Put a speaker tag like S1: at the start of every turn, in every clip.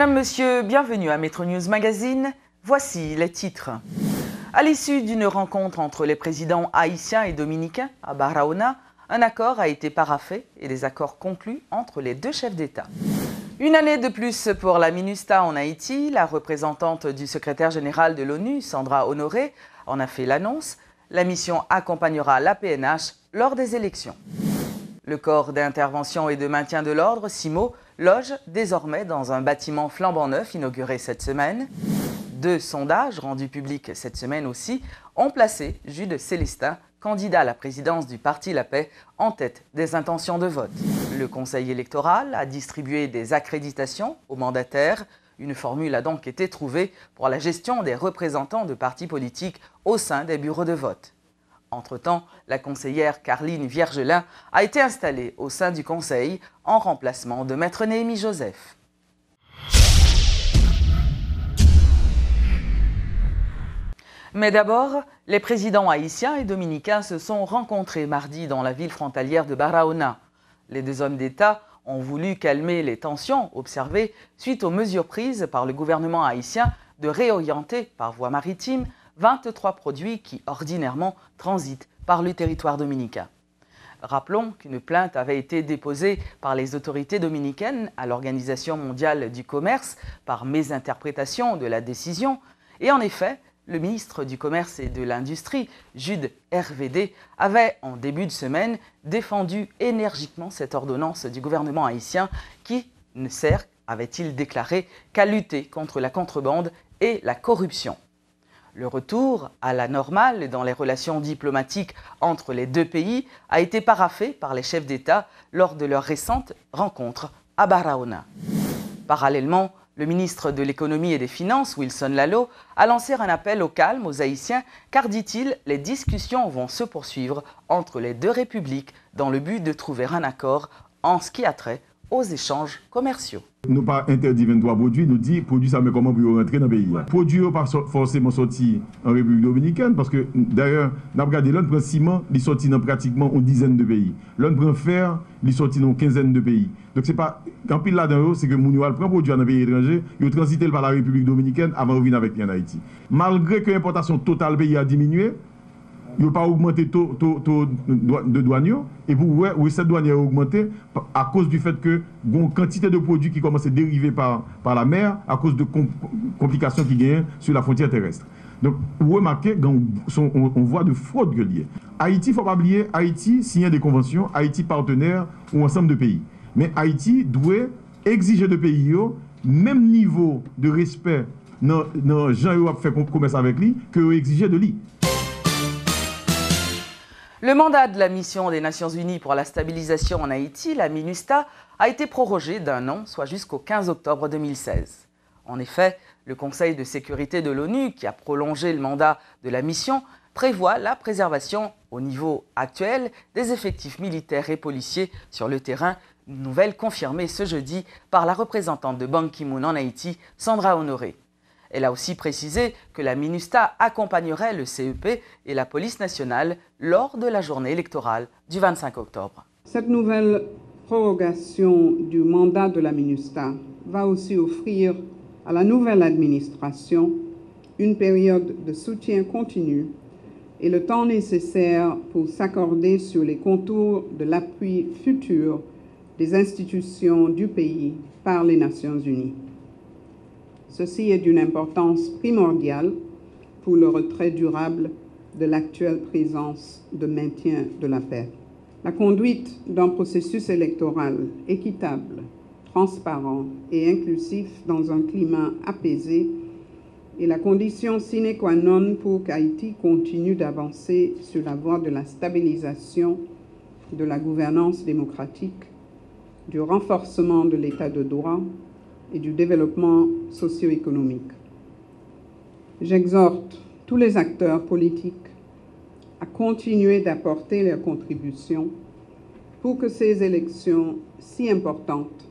S1: Mesdames, Messieurs, bienvenue à Metro News Magazine. Voici les titres. À l'issue d'une rencontre entre les présidents haïtiens et dominicains à Barahona, un accord a été paraphé et des accords conclus entre les deux chefs d'État. Une année de plus pour la MINUSTAH en Haïti, la représentante du secrétaire général de l'ONU, Sandra Honoré, en a fait l'annonce. La mission accompagnera la PNH lors des élections. Le corps d'intervention et de maintien de l'ordre, CIMO, loge désormais dans un bâtiment flambant neuf inauguré cette semaine. 2 sondages rendus publics cette semaine aussi ont placé Jude Célestin, candidat à la présidence du Parti La Paix, en tête des intentions de vote. Le Conseil électoral a distribué des accréditations aux mandataires. Une formule a donc été trouvée pour la gestion des représentants de partis politiques au sein des bureaux de vote. Entre-temps, la conseillère Carline Viergelin a été installée au sein du Conseil en remplacement de Maître Néhémie Joseph. Mais d'abord, les présidents haïtiens et dominicains se sont rencontrés mardi dans la ville frontalière de Barahona. Les deux hommes d'État ont voulu calmer les tensions observées suite aux mesures prises par le gouvernement haïtien de réorienter par voie maritime 23 produits qui ordinairement transitent par le territoire dominicain. Rappelons qu'une plainte avait été déposée par les autorités dominicaines à l'Organisation mondiale du commerce par mésinterprétation de la décision. Et en effet, le ministre du Commerce et de l'Industrie, Jude RVD, avait en début de semaine défendu énergiquement cette ordonnance du gouvernement haïtien qui ne sert, avait-il déclaré, qu'à lutter contre la contrebande et la corruption. Le retour à la normale dans les relations diplomatiques entre les deux pays a été paraphé par les chefs d'État lors de leur récente rencontre à Barahona. Parallèlement, le ministre de l'Économie et des Finances, Wilson Lallo, a lancé un appel au calme aux Haïtiens car, dit-il, les discussions vont se poursuivre entre les deux républiques dans le but de trouver un accord en ce qui a trait aux échanges commerciaux.
S2: Nous pas interdit 23 produits, nous dit produits ça mais comment pour rentrer dans le pays. Produits pas forcément sortis en République dominicaine parce que d'ailleurs, nous avons regardé l'on prend ciment, il sorti dans pratiquement une dizaine de pays. L'on prend fer, il sorti dans une quinzaine de pays. Donc c'est pas quand pile là-dedans, c'est que Mounoual prend produit dans un pays étranger, il transité par la République dominicaine avant de venir avec lui en Haïti. Malgré que l'importation totale pays a diminué, il n'a pas augmenté le taux de douane. Et pour oui, cette douane a augmenté à cause du fait que une quantité de produits qui commencent à dériver par la mer à cause de complications qui gagnent sur la frontière terrestre. Donc, vous remarquez on voit de fraude liée. Haïti, il ne faut pas oublier, Haïti signe des conventions, Haïti partenaire ou ensemble de pays. Mais Haïti doit exiger de pays même niveau de respect dans les gens qui ont fait commerce avec lui que exiger de lui.
S1: Le mandat de la mission des Nations Unies pour la stabilisation en Haïti, la MINUSTAH, a été prorogé d'un an, soit jusqu'au 15 octobre 2016. En effet, le Conseil de sécurité de l'ONU, qui a prolongé le mandat de la mission, prévoit la préservation au niveau actuel des effectifs militaires et policiers sur le terrain, une nouvelle confirmée ce jeudi par la représentante de Ban Ki-moon en Haïti, Sandra Honoré. Elle a aussi précisé que la MINUSTAH accompagnerait le CEP et la police nationale lors de la journée électorale du 25 octobre.
S3: Cette nouvelle prorogation du mandat de la MINUSTAH va aussi offrir à la nouvelle administration une période de soutien continu et le temps nécessaire pour s'accorder sur les contours de l'appui futur des institutions du pays par les Nations Unies. Ceci est d'une importance primordiale pour le retrait durable de l'actuelle présence de maintien de la paix. La conduite d'un processus électoral équitable, transparent et inclusif dans un climat apaisé est la condition sine qua non pour qu'Haïti continue d'avancer sur la voie de la stabilisation, de la gouvernance démocratique, du renforcement de l'état de droit et du développement socio-économique. J'exhorte tous les acteurs politiques à continuer d'apporter leurs contributions pour que ces élections si importantes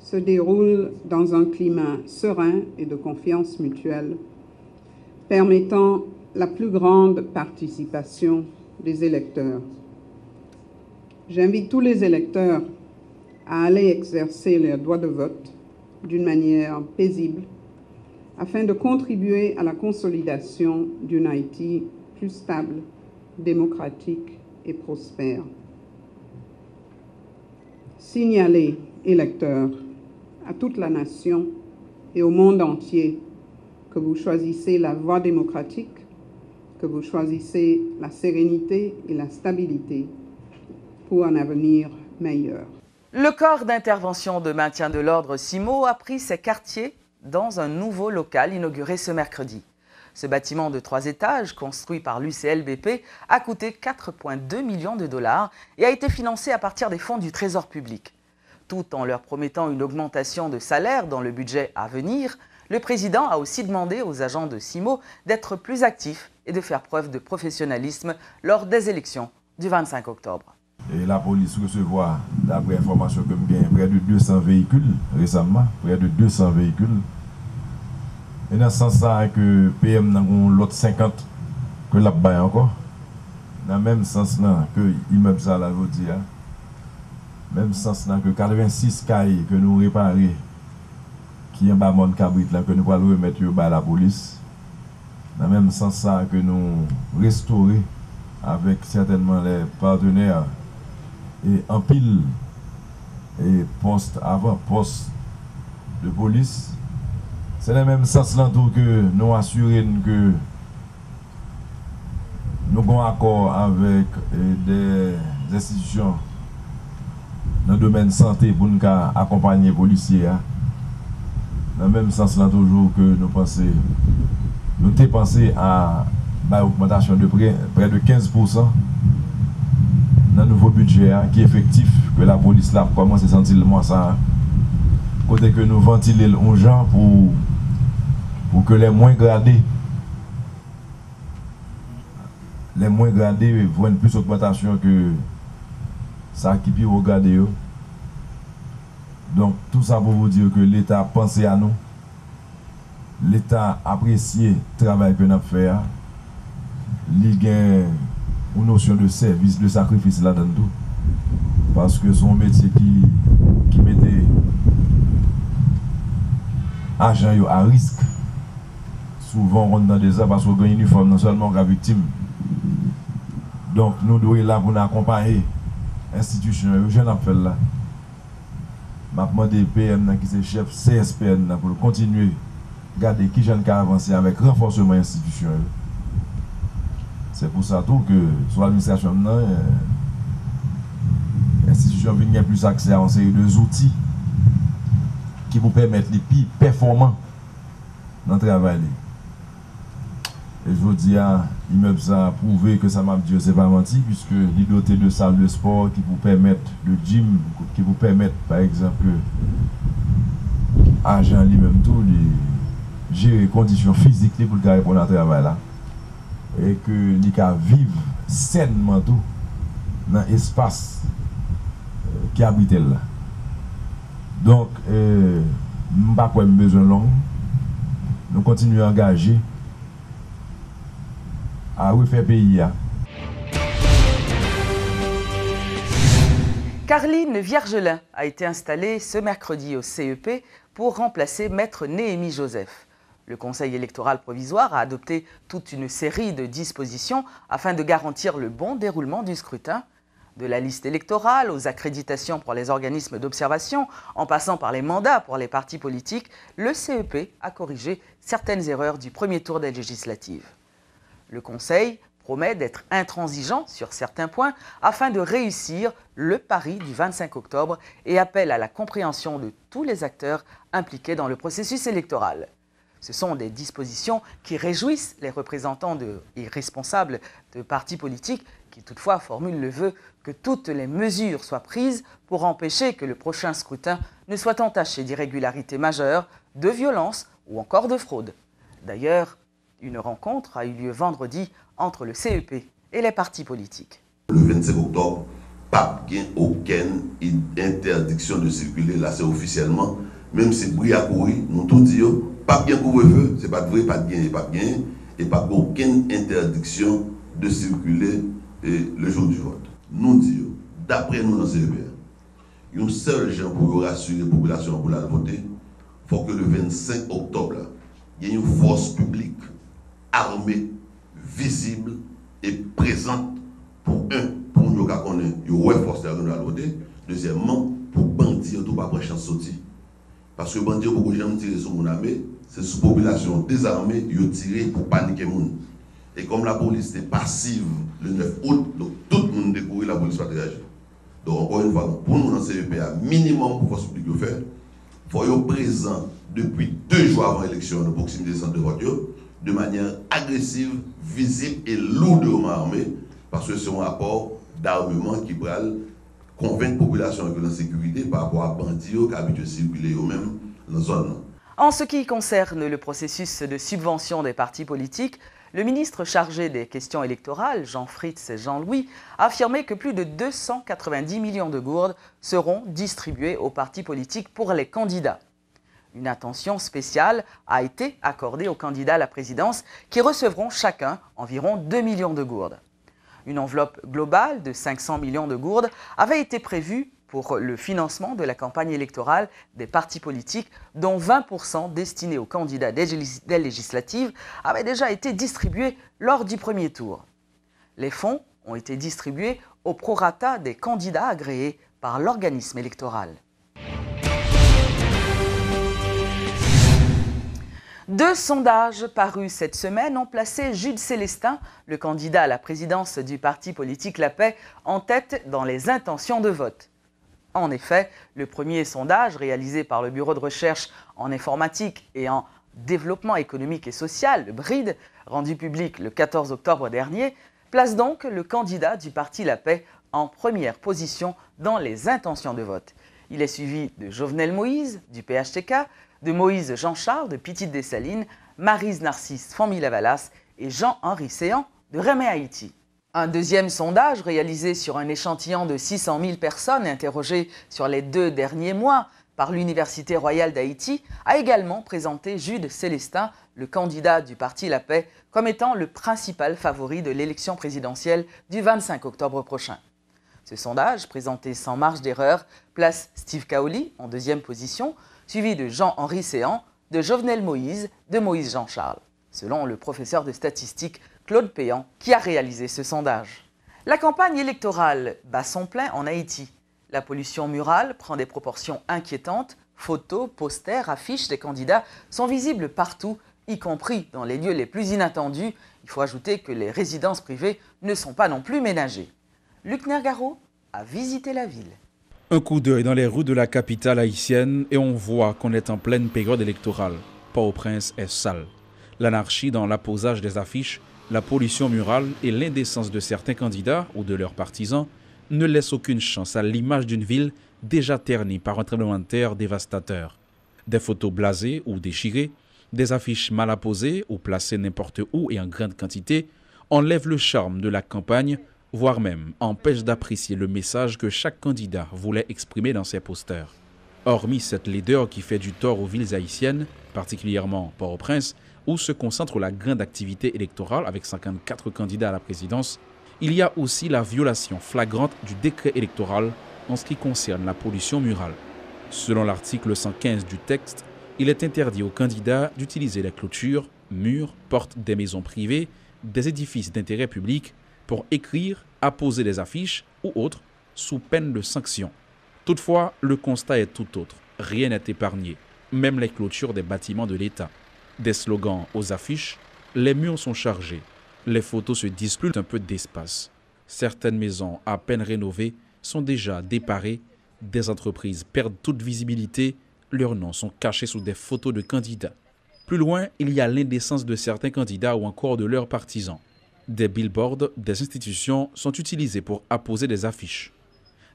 S3: se déroulent dans un climat serein et de confiance mutuelle, permettant la plus grande participation des électeurs. J'invite tous les électeurs à aller exercer leur droit de vote d'une manière paisible afin de contribuer à la consolidation d'une Haïti plus stable, démocratique et prospère. Signaler, électeurs, à toute la nation et au monde entier que vous choisissez la voie démocratique, que vous choisissez la sérénité et la stabilité pour un avenir meilleur.
S1: Le corps d'intervention de maintien de l'ordre CIMO a pris ses quartiers dans un nouveau local inauguré ce mercredi. Ce bâtiment de 3 étages, construit par l'UCLBP, a coûté 4,2 millions de dollars et a été financé à partir des fonds du Trésor public. Tout en leur promettant une augmentation de salaire dans le budget à venir, le président a aussi demandé aux agents de CIMO d'être plus actifs et de faire preuve de professionnalisme lors des élections du 25 octobre.
S4: Et la police recevoir, d'après information que j'ai, près de 200 véhicules récemment, près de 200 véhicules. Et dans ce sens-là, que PM n'a l'autre 50 que la baille encore. Dans le même sens-là que l'immeuble ça là, je dis, même sens-là que 86 cailles que nous réparons, qui est en bas de cabrit là, que nous allons remettre à la police. Dans le même sens-là que nous restaurer avec certainement les partenaires et en pile et poste avant poste de police. C'est le même sens là tout que nous assurons que nous avons un accord avec des institutions dans le domaine de santé pour nous accompagner les policiers. Dans le même sens là toujours que nous pensons, nous avons pensé à une augmentation de près de 15% dans le nouveau budget qui est effectif, que la police là commence à sentir le mois ça. Côté que nous ventilons les gens pour que les moins gradés voient une plus d'augmentation que ça qui peut regarder. Donc tout ça pour vous dire que l'État a pensé à nous, l'État a apprécié le travail que nous avons fait. Il y a une notion de service, de sacrifice là-dedans tout. Parce que son métier qui mettait agents à risque. Souvent on rentre dans des arbres parce qu'on a un uniforme non seulement qu'à victime. Donc nous devons être là pour nous accompagner l'institution. Je n'ai pas fait là. Je vais demander PM qui est chef CSPN pour continuer à garder qui j'en ai avancé avec renforcement institutionnel. C'est pour ça tout que sur l'administration, l'institution vient plus accès à une série d'outils qui vous permettent les plus performants dans le travail. Et je vous dis, l'immeuble ça a prouvé que ça m'a dit, c'est pas menti, puisque il est doté de salles de sport qui vous permettent, de gym, qui vous permettent, par exemple, agent lui-même tout, de gérer les conditions physiques pour le répondre à travail là. Et que les cas vivent sainement tout dans l'espace qui habite là. Donc, je n'ai pas besoin de long. Nous continuons à engager à refaire pays.
S1: Carline Viergelin a été installée ce mercredi au CEP pour remplacer Maître Néhémie Joseph. Le Conseil électoral provisoire a adopté toute une série de dispositions afin de garantir le bon déroulement du scrutin. De la liste électorale aux accréditations pour les organismes d'observation, en passant par les mandats pour les partis politiques, le CEP a corrigé certaines erreurs du premier tour des législatives. Le Conseil promet d'être intransigeant sur certains points afin de réussir le pari du 25 octobre et appelle à la compréhension de tous les acteurs impliqués dans le processus électoral. Ce sont des dispositions qui réjouissent les représentants et responsables de partis politiques qui toutefois formulent le vœu que toutes les mesures soient prises pour empêcher que le prochain scrutin ne soit entaché d'irrégularités majeures, de violences ou encore de fraude. D'ailleurs, une rencontre a eu lieu vendredi entre le CEP et les partis politiques.
S5: Le 25 octobre, pas aucune interdiction de circuler, là c'est officiellement, même si bruit à courir, nous tout disons, pas bien couvre-feu, c'est pas vrai, pas bien et pas bien, et pas aucune interdiction de circuler le jour du vote. Nous disons, d'après nous dans CEP, un seul gens pour rassurer la population pour la voter, faut que le 25 octobre, il y ait une force publique armée, visible et présente pour nous connaître, il y a une force de la côté. Deuxièmement, pour bandits, tout pas prendre chance de sortir. Parce que bandits, beaucoup de gens tirent sur mon armée, c'est sous population désarmée, ils tirent pour paniquer les gens. Et comme la police est passive le 9 août, donc tout le monde découvre la police va réagir. Donc encore une fois, pour nous dans CEPA, minimum pour force publique de faire, il faut être présent depuis 2 jours avant l'élection de proximité des centres de voiture, de manière agressive, visible et lourdement armée, parce que c'est un rapport d'armement qui va convaincre la population de la sécurité par rapport à bandits qui habitent de circuler eux-mêmes dans la zone.
S1: En ce qui concerne le processus de subvention des partis politiques, le ministre chargé des questions électorales, Jean-Fritz Jean-Louis, a affirmé que plus de 290 millions de gourdes seront distribuées aux partis politiques pour les candidats. Une attention spéciale a été accordée aux candidats à la présidence qui recevront chacun environ 2 millions de gourdes. Une enveloppe globale de 500 millions de gourdes avait été prévue pour le financement de la campagne électorale des partis politiques, dont 20% destinés aux candidats des législatives avaient déjà été distribués lors du premier tour. Les fonds ont été distribués au prorata des candidats agréés par l'organisme électoral. 2 sondages parus cette semaine ont placé Jude Célestin, le candidat à la présidence du parti politique La Paix, en tête dans les intentions de vote. En effet, le premier sondage réalisé par le Bureau de recherche en informatique et en développement économique et social, le BRID, rendu public le 14 octobre dernier, place donc le candidat du parti La Paix en première position dans les intentions de vote. Il est suivi de Jovenel Moïse, du PHTK, de Moïse Jean-Charles, de Petite-Dessalines, Maryse Narcisse Famille-Lavalas et Jean-Henri Séan, de Remé Haïti. Un deuxième sondage réalisé sur un échantillon de 600 000 personnes interrogées sur les 2 derniers mois par l'Université royale d'Haïti a également présenté Jude Célestin, le candidat du parti La Paix, comme étant le principal favori de l'élection présidentielle du 25 octobre prochain. Ce sondage, présenté sans marge d'erreur, place Steve Kaoli en deuxième position, suivi de Jean-Henri Séan, de Jovenel Moïse, de Moïse Jean-Charles, selon le professeur de statistique Claude Péan, qui a réalisé ce sondage. La campagne électorale bat son plein en Haïti. La pollution murale prend des proportions inquiétantes. Photos, posters, affiches des candidats sont visibles partout, y compris dans les lieux les plus inattendus. Il faut ajouter que les résidences privées ne sont pas non plus ménagées. Luc Nergaro a visité la ville.
S6: Un coup d'œil dans les rues de la capitale haïtienne et on voit qu'on est en pleine période électorale. Port-au-Prince est sale. L'anarchie dans l'apposage des affiches, la pollution murale et l'indécence de certains candidats ou de leurs partisans ne laissent aucune chance à l'image d'une ville déjà ternie par un tremblement de terre dévastateur. Des photos blasées ou déchirées, des affiches mal apposées ou placées n'importe où et en grande quantité enlèvent le charme de la campagne, voire même empêchent d'apprécier le message que chaque candidat voulait exprimer dans ses posters. Hormis cette laideur qui fait du tort aux villes haïtiennes, particulièrement Port-au-Prince, où se concentre la grande activité électorale avec 54 candidats à la présidence, il y a aussi la violation flagrante du décret électoral en ce qui concerne la pollution murale. Selon l'article 115 du texte, il est interdit aux candidats d'utiliser les clôtures, murs, portes des maisons privées, des édifices d'intérêt public pour écrire, apposer des affiches ou autres sous peine de sanction. Toutefois, le constat est tout autre. Rien n'est épargné, même les clôtures des bâtiments de l'État. Des slogans aux affiches, les murs sont chargés. Les photos se disputent un peu d'espace. Certaines maisons à peine rénovées sont déjà déparées. Des entreprises perdent toute visibilité. Leurs noms sont cachés sous des photos de candidats. Plus loin, il y a l'indécence de certains candidats ou encore de leurs partisans. Des billboards, des institutions sont utilisés pour apposer des affiches.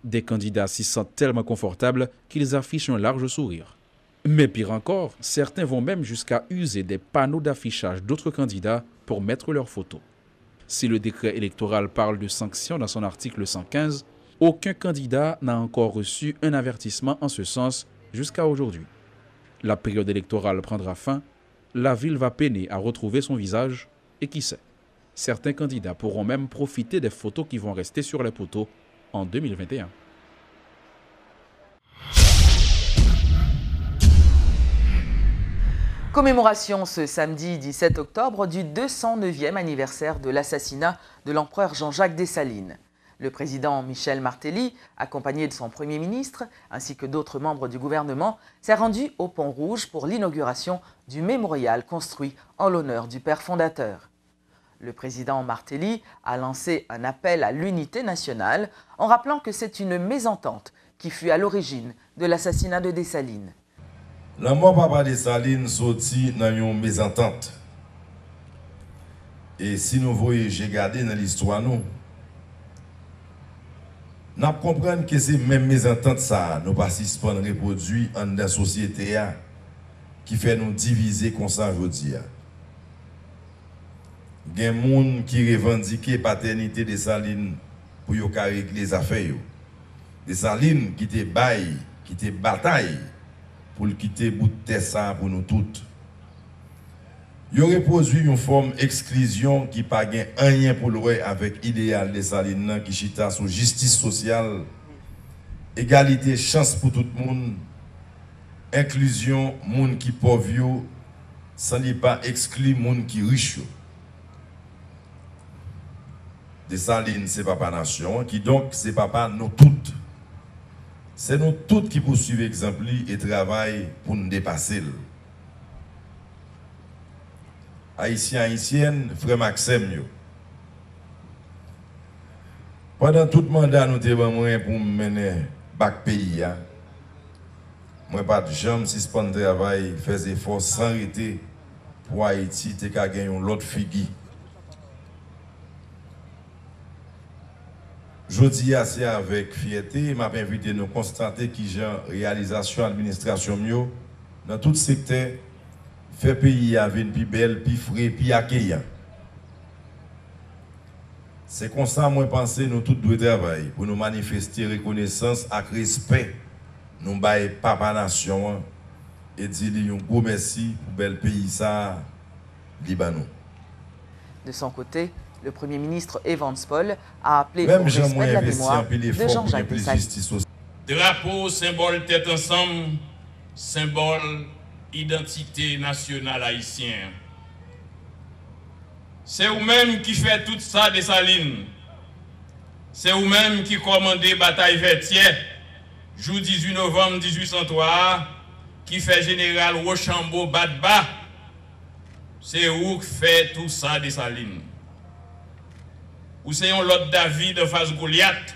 S6: Des candidats s'y sentent tellement confortables qu'ils affichent un large sourire. Mais pire encore, certains vont même jusqu'à user des panneaux d'affichage d'autres candidats pour mettre leurs photos. Si le décret électoral parle de sanctions dans son article 115, aucun candidat n'a encore reçu un avertissement en ce sens jusqu'à aujourd'hui. La période électorale prendra fin, la ville va peiner à retrouver son visage et qui sait, certains candidats pourront même profiter des photos qui vont rester sur les poteaux en 2021.
S1: Commémoration ce samedi 17 octobre du 209e anniversaire de l'assassinat de l'empereur Jean-Jacques Dessalines. Le président Michel Martelly, accompagné de son Premier ministre, ainsi que d'autres membres du gouvernement, s'est rendu au Pont Rouge pour l'inauguration du mémorial construit en l'honneur du père fondateur. Le président Martelly a lancé un appel à l'unité nationale en rappelant que c'est une mésentente qui fut à l'origine de l'assassinat de Dessalines.
S4: La mort papa Dessalines sorti dans une mésentente. Et si nous voyons, j'ai gardé dans l'histoire, nous comprenons que c'est même mésentente ça, nous participons à reproduire en la société qui fait nous diviser comme ça aujourd'hui. Il y a des gens qui revendiquent la paternité de Dessalines pour régler les affaires. Dessalines qui te baille, qui te bataille pour quitter bout de terre pour nous toutes. Il aurait produit une forme d'exclusion qui n'a pas rien pour le avec l'idéal de Salines qui chita sur justice sociale, égalité, chance pour tout le monde, inclusion, monde qui pauvre, sans ne pas exclure monde qui riche. Dessalines, c'est papa nation, qui donc c'est papa nous toutes. C'est nous toutes qui poursuivons l'exemple et travaillons pour nous dépasser. Haïtiens, haïtiennes, frère Maxime, pendant tout le mandat, nous avons pour mener bac pays. Moi, pas de jamais suspendre le travail, faire des efforts sans arrêter pour Haïti, tu as gagné l'autre figure. Je dis assez avec fierté, m'a invité à nous constater que j'ai réalisation administration mieux dans tout secteur, fait pays avec plus belle, plus frais, plus accueillant. C'est comme ça, moi, penser nous tous doit travailler pour nous manifester reconnaissance et respect. Nous bailler papa nation et dire un gros merci pour bel pays ça, Libanon.
S1: De son côté, le Premier ministre Evans Paul a appelé au respect de la mémoire de Jean-Jacques Dessalines.
S7: Drapeau, symbole tête ensemble, symbole identité nationale haïtienne. C'est vous-même qui fait tout ça Dessalines. C'est vous-même qui commandez bataille Vertière, jour 18 novembre 1803, qui fait général Rochambeau Badba. C'est vous qui fait tout ça Dessalines. Ou c'est un lot David de face Goliath.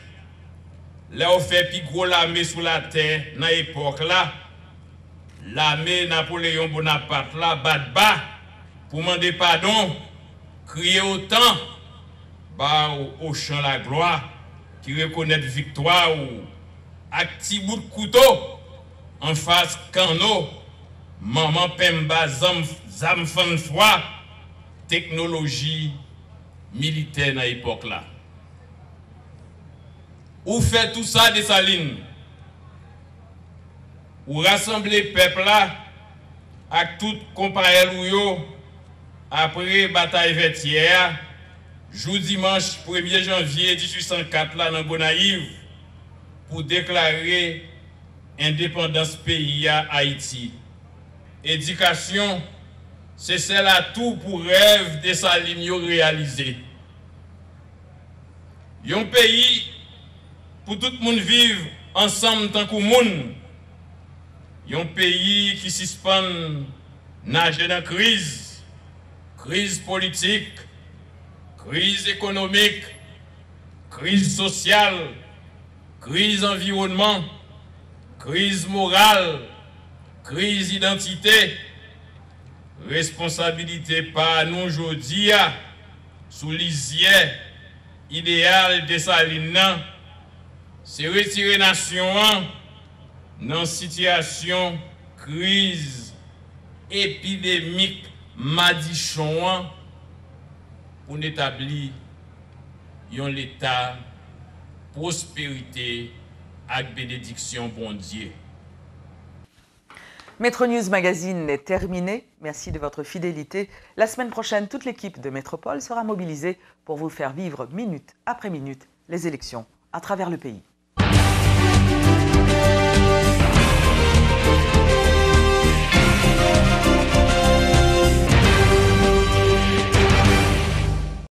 S7: Là, on fait plus gros l'armée sous la terre, dans l'époque là. L'armée Napoléon Bonaparte là, bat pour demander pardon, crier autant, bah, au champ la gloire, qui reconnaît victoire ou acti bout de couteau, en face Kano, maman Pemba, zam fan foi, technologie militaire dans l'époque là. Ou fait tout ça Dessalines? Ou rassembler le peuple là, avec tout comparé après bataille Vertière, jour dimanche 1er janvier 1804 là dans Gonaïve, pour déclarer indépendance pays à Haïti. Éducation, c'est celle à tout pour rêve Dessalines réalisé. Un pays pour tout le monde vivre ensemble tant que monde. Un pays qui suspend nage dans la crise politique, crise économique, crise sociale, crise environnement, crise morale, crise identité. Responsabilité par nous aujourd'hui, sous lisière idéal Dessalines, c'est retirer nation dans situation crise épidémique madichon pour établir un l'état prospérité avec bénédiction bon Dieu.
S1: Metro News Magazine est terminé. Merci de votre fidélité. La semaine prochaine, toute l'équipe de Métropole sera mobilisée pour vous faire vivre minute après minute les élections à travers le pays.